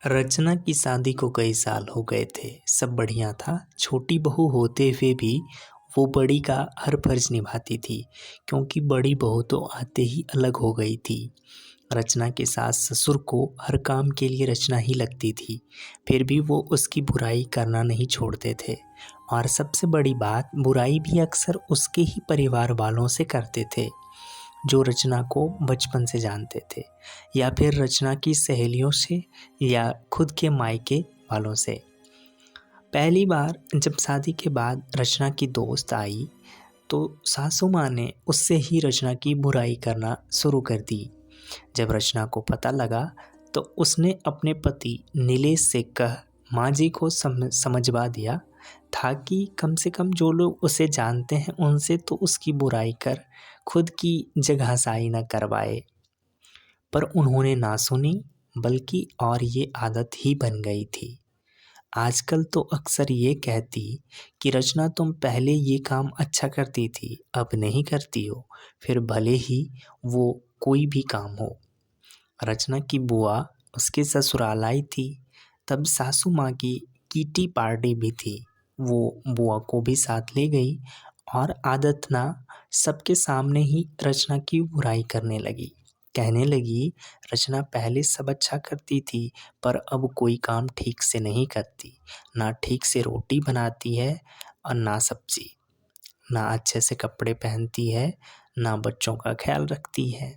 रचना की शादी को कई साल हो गए थे। सब बढ़िया था। छोटी बहू होते हुए भी वो बड़ी का हर फर्ज निभाती थी, क्योंकि बड़ी बहू तो आते ही अलग हो गई थी। रचना के सास ससुर को हर काम के लिए रचना ही लगती थी, फिर भी वो उसकी बुराई करना नहीं छोड़ते थे। और सबसे बड़ी बात, बुराई भी अक्सर उसके ही परिवार वालों से करते थे, जो रचना को बचपन से जानते थे, या फिर रचना की सहेलियों से, या खुद के मायके वालों से। पहली बार जब शादी के बाद रचना की दोस्त आई, तो सासू माँ ने उससे ही रचना की बुराई करना शुरू कर दी। जब रचना को पता लगा, तो उसने अपने पति नीलेश से कह माँ जी को समझवा दिया था कि कम से कम जो लोग उसे जानते हैं उनसे तो उसकी बुराई कर खुद की जगहसाई न करवाए। पर उन्होंने ना सुनी, बल्कि और ये आदत ही बन गई थी। आजकल तो अक्सर ये कहती कि रचना तुम पहले ये काम अच्छा करती थी, अब नहीं करती हो, फिर भले ही वो कोई भी काम हो। रचना की बुआ उसके ससुराल आई थी, तब सासू माँ की किटी पार्टी भी थी। वो बुआ को भी साथ ले गई और आदत ना सबके सामने ही रचना की बुराई करने लगी। कहने लगी, रचना पहले सब अच्छा करती थी, पर अब कोई काम ठीक से नहीं करती। ना ठीक से रोटी बनाती है और ना सब्जी, ना अच्छे से कपड़े पहनती है, ना बच्चों का ख्याल रखती है।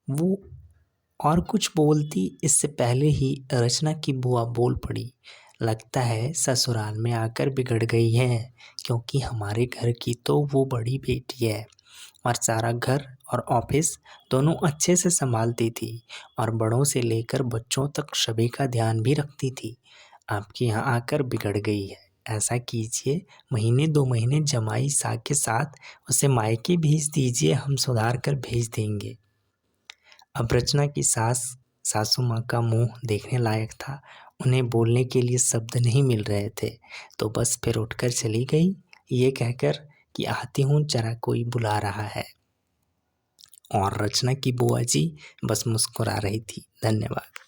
वो और कुछ बोलती इससे पहले ही रचना की बुआ बोल पड़ी, लगता है ससुराल में आकर बिगड़ गई है, क्योंकि हमारे घर की तो वो बड़ी बेटी है और सारा घर और ऑफिस दोनों अच्छे से संभालती थी, और बड़ों से लेकर बच्चों तक सभी का ध्यान भी रखती थी। आपके यहाँ आकर बिगड़ गई है। ऐसा कीजिए, महीने 2 महीने जमाई सा के साथ उसे मायके भेज दीजिए, हम सुधार कर भेज देंगे। अब रचना की सासू माँ का मुंह देखने लायक था। उन्हें बोलने के लिए शब्द नहीं मिल रहे थे, तो बस फिर उठकर चली गई, ये कहकर कि आती हूँ, जरा कोई बुला रहा है। और रचना की बुआ जी बस मुस्कुरा रही थी। धन्यवाद।